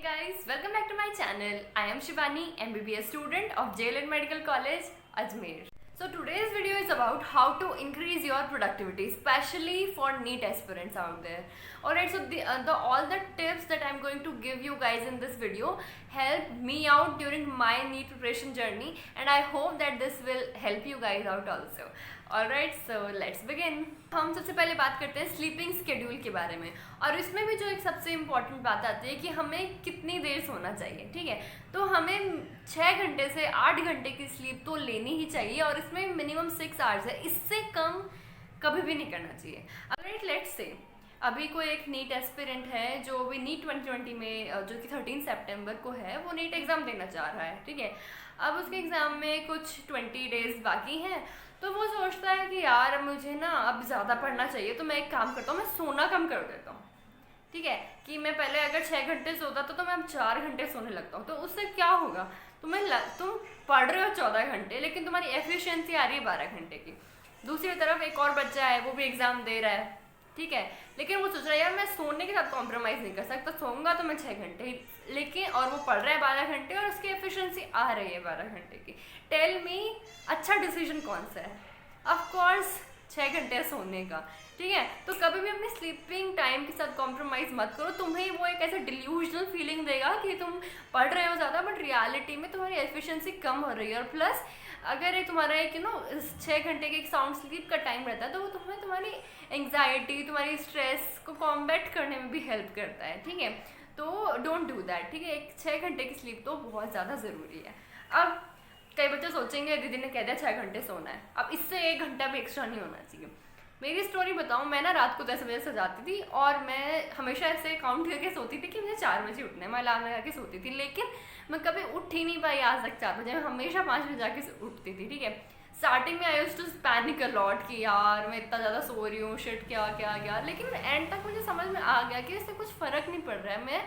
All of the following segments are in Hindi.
guys, welcome back to my channel. I am Shivani, MBBS student of JLN Medical College, Ajmer. So today's video is about how to increase your productivity, especially for NEET aspirants out there. Alright, so all the tips that I'm going to give you guys in this video helped me out during my NEET preparation journey, and I hope that this will help you guys out also. Alright, so let's begin. हम सबसे पहले बात करते हैं स्लीपिंग स्केड्यूल के बारे में, और इसमें भी जो एक सबसे इम्पॉर्टेंट बात आती है कि हमें कितनी देर सोना चाहिए. ठीक है, तो हमें 6 घंटे से 8 घंटे की स्लीप तो लेनी ही चाहिए, और इसमें मिनिमम 6 आवर्स है. इससे कम कभी भी नहीं करना चाहिए. अगर लेट्स से अभी कोई एक नीट एस्पिरेंट है जो अभी नीट 2020 में जो कि 13 सितंबर को है, वो नीट एग्ज़ाम देना चाह रहा है. ठीक है, अब उसके एग्ज़ाम में कुछ 20 डेज बाकी हैं, तो वो सोचता है कि यार मुझे ना अब ज़्यादा पढ़ना चाहिए, तो मैं एक काम करता हूँ, मैं सोना कम कर देता हूँ. ठीक है, कि मैं पहले अगर 6 घंटे सोता था तो मैं अब 4 घंटे सोने लगता हूँ. तो उससे क्या होगा, तुम पढ़ रहे हो 14 घंटे, लेकिन तुम्हारी एफिशिएंसी आ रही है 12 घंटे की. दूसरी तरफ एक और बच्चा है, वो भी एग्ज़ाम दे रहा है. ठीक है, लेकिन वो सोच रहा है यार मैं सोने के साथ कॉम्प्रोमाइज़ नहीं कर सकता, सोऊंगा तो मैं 6 घंटे ही, लेकिन और वो पढ़ रहा है 12 घंटे और उसकी एफिशिएंसी आ रही है 12 घंटे की. टेल मी, अच्छा डिसीजन कौन सा है? ऑफ कोर्स 6 घंटे सोने का. ठीक है, तो कभी भी अपनी स्लीपिंग टाइम के साथ कॉम्प्रोमाइज़ मत करो. तुम्हें वो एक ऐसा डिल्यूजनल फीलिंग देगा कि तुम पढ़ रहे हो ज़्यादा, बट रियलिटी में तुम्हारी एफिशिएंसी कम हो रही है. और प्लस अगर एक तुम्हारा एक 6 घंटे के एक साउंड स्लीप का टाइम रहता है, तो वो तुम्हारी एंग्जाइटी, तुम्हारी स्ट्रेस को कॉम्बैट करने में भी हेल्प करता है. ठीक है, तो डोंट डू दैट. ठीक है, एक 6 घंटे की स्लीप तो बहुत ज़्यादा ज़रूरी है. अब कई बच्चे सोचेंगे दीदी ने कह दिया 6 घंटे सोना है, अब इससे 1 घंटा भी एक्स्ट्रा नहीं होना चाहिए. मेरी स्टोरी बताऊँ, मैं ना रात को 10 बजे से जाती थी, और मैं हमेशा ऐसे काउंट करके सोती थी कि मुझे 4 बजे उठना है. मैं अलार्म लगा के सोती थी, लेकिन मैं कभी उठ ही नहीं पाई आज तक 4 बजे. मैं हमेशा 5 बजे जाके उठती थी. ठीक है, स्टार्टिंग में I used to panic a lot कि यार मैं इतना ज़्यादा सो रही हूँ, शिट क्या क्या क्या. लेकिन एंड तक मुझे समझ में आ गया कि इससे कुछ फ़र्क नहीं पड़ रहा है. मैं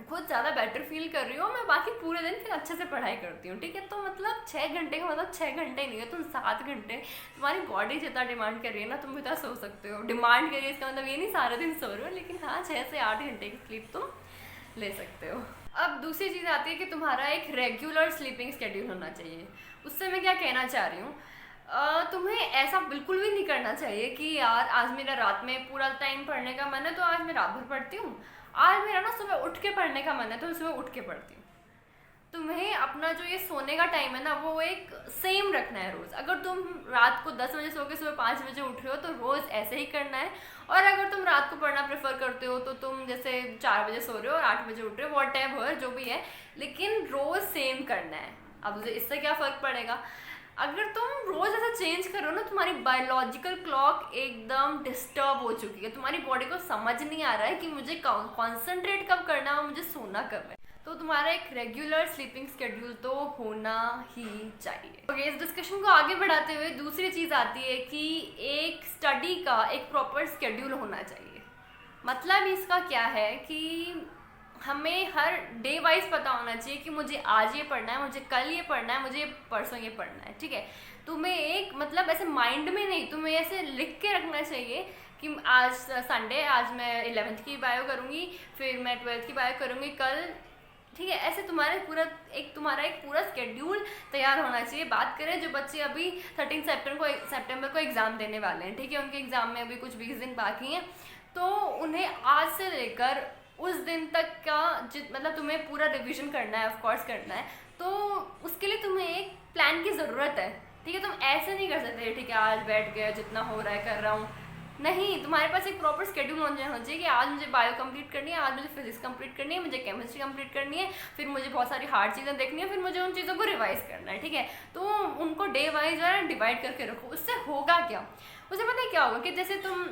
खुद ज़्यादा बेटर फील कर रही हूँ, मैं बाकी पूरे दिन फिर अच्छे से पढ़ाई करती हूँ. ठीक है, तो मतलब 6 घंटे का मतलब 6 घंटे नहीं है, तुम 7 घंटे, तुम्हारी बॉडी जितना डिमांड कर रही है ना, तुम इतना सो सकते हो. डिमांड करिए इसका मतलब ये नहीं सारा दिन सो रहे हो, लेकिन हाँ 6 से 8 घंटे की स्लीप तुम ले सकते हो. अब दूसरी चीज़ आती है कि तुम्हारा एक रेगुलर स्लीपिंग स्केड्यूल होना चाहिए. उससे मैं क्या कहना चाह रही हूँ, तुम्हें ऐसा बिल्कुल भी नहीं करना चाहिए कि यार आज मेरा रात में पूरा टाइम पढ़ने का मन है तो आज मैं रात भर पढ़ती हूँ, आज मेरा ना सुबह उठ के पढ़ने का मन है तो मैं सुबह उठ के पढ़ती हूँ. तुम्हें अपना जो ये सोने का टाइम है ना, वो एक सेम रखना है रोज़. अगर तुम रात को 10 बजे सो के सुबह 5 बजे उठ रहे हो तो रोज़ ऐसे ही करना है. और अगर तुम रात को पढ़ना प्रेफर करते हो तो तुम जैसे 4 बजे सो रहे हो और 8 बजे उठ रहे हो, वॉट एवर जो भी है, लेकिन रोज़ सेम करना है. अब इससे क्या फ़र्क पड़ेगा, अगर तुम रोज़ ऐसा चेंज करो ना, तुम्हारी बायोलॉजिकल क्लॉक एकदम डिस्टर्ब हो चुकी है. तुम्हारी बॉडी को समझ नहीं आ रहा है कि मुझे कॉन्सेंट्रेट कब करना है और मुझे सोना कब है. तो तुम्हारा एक रेगुलर स्लीपिंग स्केड्यूल तो होना ही चाहिए. ओके, इस डिस्कशन को आगे बढ़ाते हुए दूसरी चीज़ आती है कि एक स्टडी का एक प्रॉपर स्केड्यूल होना चाहिए. मतलब इसका क्या है कि हमें हर डे वाइज पता होना चाहिए कि मुझे आज ये पढ़ना है, मुझे कल ये पढ़ना है, मुझे परसों ये पढ़ना है. ठीक है, तुम्हें एक मतलब ऐसे माइंड में नहीं, तुम्हें ऐसे लिख के रखना चाहिए कि आज संडे, आज मैं 11th की बायो करूँगी, फिर मैं 12th की बायो करूँगी कल. ठीक है, ऐसे तुम्हारा एक पूरा स्केड्यूल तैयार होना चाहिए. बात करें जो बच्चे अभी 13 सितंबर को एग्ज़ाम देने वाले हैं, ठीक है, उनके एग्ज़ाम में अभी कुछ 20 दिन बाकी हैं, तो उन्हें आज से लेकर उस दिन तक का मतलब तुम्हें पूरा रिवीजन करना है, ऑफ कोर्स करना है. तो उसके लिए तुम्हें एक प्लान की ज़रूरत है. ठीक है, तुम ऐसे नहीं कर सकते ठीक है आज बैठ गए जितना हो रहा है कर रहा हूँ. नहीं, तुम्हारे पास एक प्रॉपर स्केड्यूल होना चाहिए कि आज मुझे बायो कंप्लीट करनी है, आज मुझे फिजिक्स कंप्लीट करनी है, मुझे केमिस्ट्री कंप्लीट करनी है, फिर मुझे बहुत सारी हार्ड चीज़ें देखनी है, फिर मुझे उन चीज़ों को रिवाइज करना है. ठीक है, तो उनको डे वाइज जो है डिवाइड करके रखो. उससे होगा क्या, मुझे पता है क्या होगा कि जैसे तुम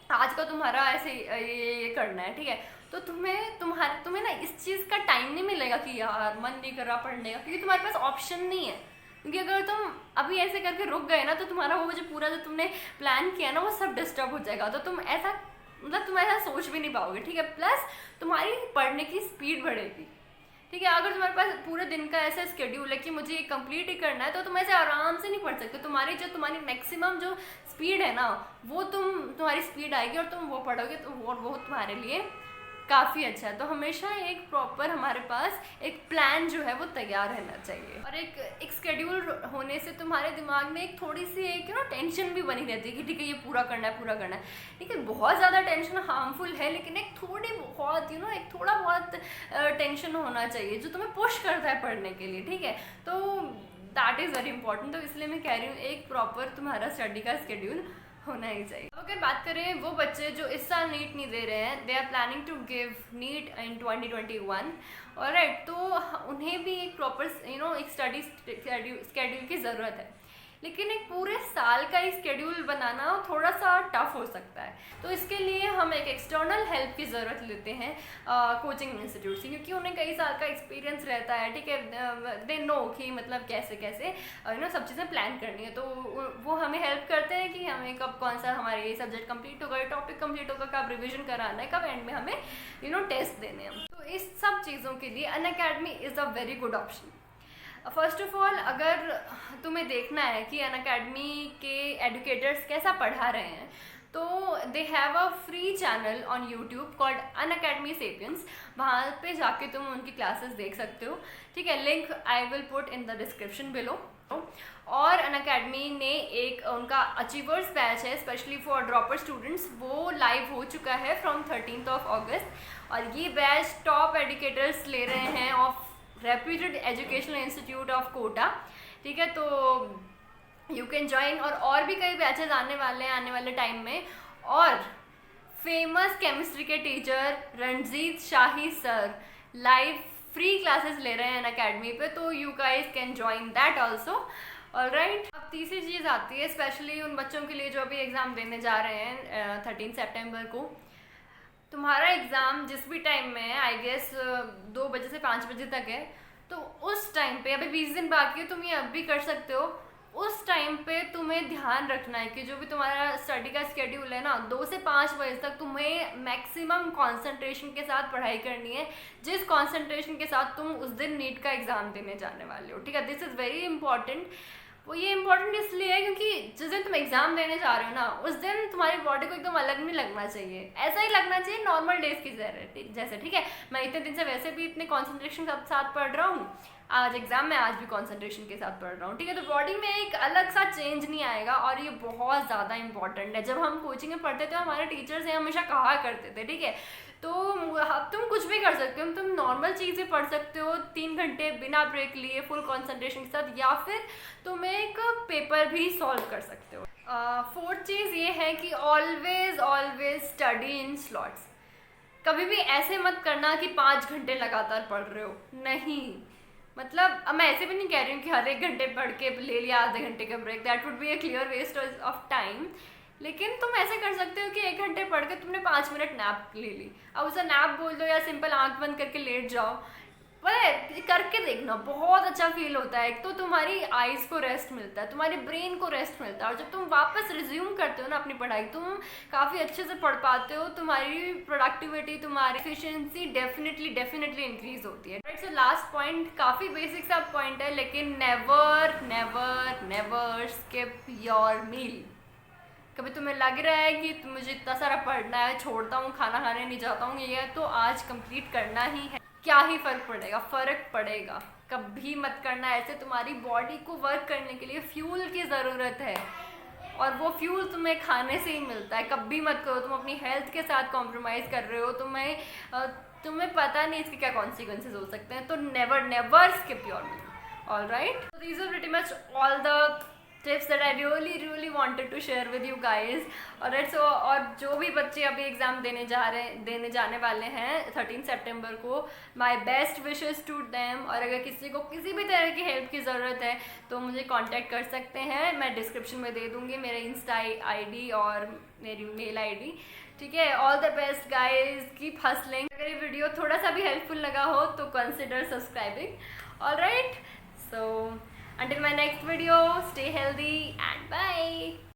आज का तुम्हारा ऐसे ये करना है, ठीक है, तो तुम्हें ना इस चीज़ का टाइम नहीं मिलेगा कि यार मन नहीं कर रहा पढ़ने का, क्योंकि तुम्हारे पास ऑप्शन नहीं है. क्योंकि अगर तुम अभी ऐसे करके रुक गए ना, तो तुम्हारा वो जो पूरा जो तुमने प्लान किया ना, वो सब डिस्टर्ब हो जाएगा. तो तुम ऐसा सोच भी नहीं पाओगे. ठीक है, प्लस तुम्हारी पढ़ने की स्पीड बढ़ेगी. ठीक है, अगर तुम्हारे पास पूरे दिन का ऐसा स्केड्यूल है कि मुझे ये कंप्लीट ही करना है, तो तुम ऐसे आराम से नहीं पढ़ सकते. तुम्हारी मैक्सिमम जो स्पीड है ना, वो तुम्हारी स्पीड आएगी और तुम वो पढ़ोगे तो वो तुम्हारे लिए काफ़ी अच्छा है। तो हमेशा एक प्रॉपर हमारे पास एक प्लान जो है वो तैयार रहना चाहिए, और एक स्केड्यूल होने से तुम्हारे दिमाग में एक थोड़ी सी एक टेंशन भी बनी रहती है कि ठीक है ये पूरा करना है पूरा करना है। लेकिन बहुत ज़्यादा टेंशन हार्मफुल है, लेकिन एक थोड़ी बहुत एक थोड़ा बहुत टेंशन होना चाहिए जो तुम्हें पुश करता है पढ़ने के लिए, ठीक है। तो दैट इज़ वेरी इंपॉर्टेंट। तो इसलिए मैं कह रही हूँ एक प्रॉपर तुम्हारा स्टडी का स्केड्यूल होना ही चाहिए। अब अगर बात करें वो बच्चे जो इस साल नीट नहीं दे रहे हैं, they are planning to give NEET in 2021, alright, तो उन्हें भी एक प्रॉपर एक स्टडी स्केड्यूल की ज़रूरत है। लेकिन एक पूरे साल का ही स्केड्यूल बनाना थोड़ा सा टफ हो सकता है। तो इसके लिए हम एक एक्सटर्नल हेल्प की ज़रूरत लेते हैं कोचिंग इंस्टीट्यूट से, क्योंकि उन्हें कई साल का एक्सपीरियंस रहता है, ठीक है। दे नो कि मतलब कैसे कैसे सब चीज़ें प्लान करनी है। तो वो हमें हेल्प करते हैं कि हमें कब कौन सा हमारे ये सब्जेक्ट कंप्लीट होगा, टॉपिक कंप्लीट होगा, कब रिविजन कराना है, कब एंड में हमें टेस्ट देने हैं। तो इस सब चीज़ों के लिए Unacademy is a very good option. First of all, अगर तुम्हें देखना है कि अनअकैडमी के एडुकेटर्स कैसा पढ़ा रहे हैं, तो they have a free channel on YouTube called Unacademy sapiens. वहाँ पे जाके तुम उनकी क्लासेस देख सकते हो, ठीक है। Link I will put in the description below. और अनअकैडमी ने एक उनका अचीवर्स बैच है स्पेशली फॉर ड्रॉपर स्टूडेंट्स, वो लाइव हो चुका है फ्रॉम 13 अगस्त। और ये बैच टॉप एडुकेटर्स ले रहे हैं of reputed educational institute of Kota, ठीक है। तो यू कैन ज्वाइन। और भी कई बैचेस आने वाले हैं आने वाले टाइम में। और फेमस केमिस्ट्री के टीचर रणजीत शाही सर लाइव फ्री क्लासेस ले रहे हैं अनअकैडमी पे, तो you guys can join that also, alright. अब तीसरी चीज़ आती है स्पेशली उन बच्चों के लिए जो अभी एग्ज़ाम देने जा रहे हैं 13 सितंबर को। तुम्हारा एग्ज़ाम जिस भी टाइम में है, आई गेस 2 बजे से 5 बजे तक है, तो उस टाइम पे अभी 20 दिन बाकी है, तुम ये अब भी कर सकते हो। उस टाइम पे तुम्हें ध्यान रखना है कि जो भी तुम्हारा स्टडी का स्केड्यूल है ना, 2 से 5 बजे तक तुम्हें मैक्सिमम कंसंट्रेशन के साथ पढ़ाई करनी है, जिस कंसंट्रेशन के साथ तुम उस दिन नीट का एग्ज़ाम देने जाने वाले हो, ठीक है। This is very important. वो ये इंपॉर्टेंट इसलिए है क्योंकि जिस दिन तुम एग्जाम देने जा रहे हो ना, उस दिन तुम्हारी बॉडी को एकदम अलग नहीं लगना चाहिए, ऐसा ही लगना चाहिए नॉर्मल डेज की जैसे, ठीक है। मैं इतने दिन से वैसे भी इतने कॉन्सेंट्रेशन के साथ पढ़ रहा हूँ, आज एग्जाम में आज भी कॉन्सेंट्रेशन के साथ पढ़ रहा हूँ, ठीक है। तो बॉडी में एक अलग सा चेंज नहीं आएगा, और ये बहुत ज़्यादा इंपॉर्टेंट है। जब हम कोचिंग में पढ़ते थे, हमारे टीचर्स हैं हमेशा कहा करते थे, ठीक है। तो अब तुम कुछ भी कर सकते हो, तुम नॉर्मल चीज़ें पढ़ सकते हो 3 घंटे बिना ब्रेक लिए फुल कंसंट्रेशन के साथ, या फिर तुम एक पेपर भी सॉल्व कर सकते हो। 4th चीज़ ये है कि ऑलवेज स्टडी इन स्लॉट्स। कभी भी ऐसे मत करना कि 5 घंटे लगातार पढ़ रहे हो, नहीं। मतलब अब मैं ऐसे भी नहीं कह रही हूँ कि हर 1 घंटे पढ़ के ले लिया आधे घंटे का break, that would be a clear waste of time. लेकिन तुम ऐसे कर सकते हो कि 1 घंटे पढ़ के तुमने 5 मिनट नैप ले ली, अब उसे नैप बोल दो या सिंपल आंख बंद करके लेट जाओ, पर करके देखना, बहुत अच्छा फील होता है। एक तो तुम्हारी आइज़ को रेस्ट मिलता है, तुम्हारे ब्रेन को रेस्ट मिलता है, और जब तुम वापस रिज्यूम करते हो ना अपनी पढ़ाई, तुम काफ़ी अच्छे से पढ़ पाते हो, तुम्हारी प्रोडक्टिविटी, तुम्हारी एफिशिएंसी डेफिनेटली इंक्रीज होती है, राइट। सो लास्ट पॉइंट काफ़ी बेसिक सा पॉइंट है, लेकिन नेवर स्किप योर मील। कभी तुम्हें लग रहा है कि मुझे इतना सारा पढ़ना है, छोड़ता हूँ, खाना खाने नहीं जाता हूँ, ये तो आज कंप्लीट करना ही है। क्या ही फ़र्क पड़ेगा, फ़र्क पड़ेगा। कभी मत करना ऐसे, तुम्हारी बॉडी को वर्क करने के लिए फ्यूल की ज़रूरत है, और वो फ्यूल तुम्हें खाने से ही मिलता है। कभी मत करो, तुम अपनी हेल्थ के साथ कॉम्प्रोमाइज़ कर रहे हो, तुम्हें पता नहीं इसके क्या कॉन्सिक्वेंसेज हो सकते हैं। तो never skip your meal, alright. So these are pretty much all the tips that I really wanted to share with you guys, alright। so और जो भी बच्चे अभी एग्ज़ाम देने जाने वाले हैं 13 सितंबर को, my best wishes to them. और अगर किसी को किसी भी तरह की हेल्प की ज़रूरत है तो मुझे कांटेक्ट कर सकते हैं, मैं डिस्क्रिप्शन में दे दूँगी मेरे इंस्टा ID और मेरी मेल ID, ठीक है। All the best guys, keep hustling. अगर ये वीडियो थोड़ा सा भी हेल्पफुल लगा हो तो consider subscribing, alright. So until my next video, stay healthy and bye.